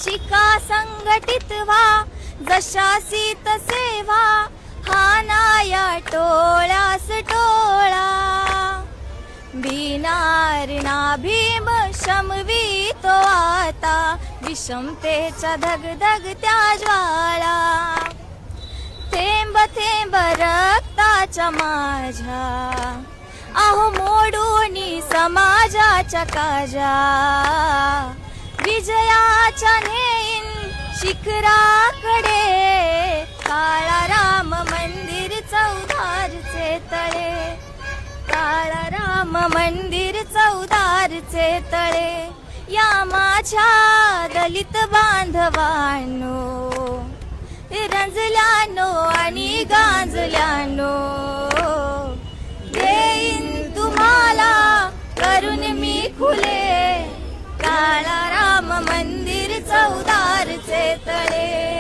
शिका संघटित व्हा जशासी तसे व्हा हा नाया टोळ्यास टोळा बिनारणा भीम शमवितो आता विषमतेच्या धगधगत्या ज्वाळा थेंब थेंब रक्ताच्या माझ्या अहो मोडूनी समाजाच्या काजा विजयाच्या नेईन शिखराकडे काळा राम मंदिर चौदारचे तळे काळा राम मंदिर चौदारचे तळे या माझ्या दलित बांधवांनो रंजल्यानो आणि गांजल्यानो देईन तुम्हाला करून मी खुले काळा राम मंदिर चौदारचे तळे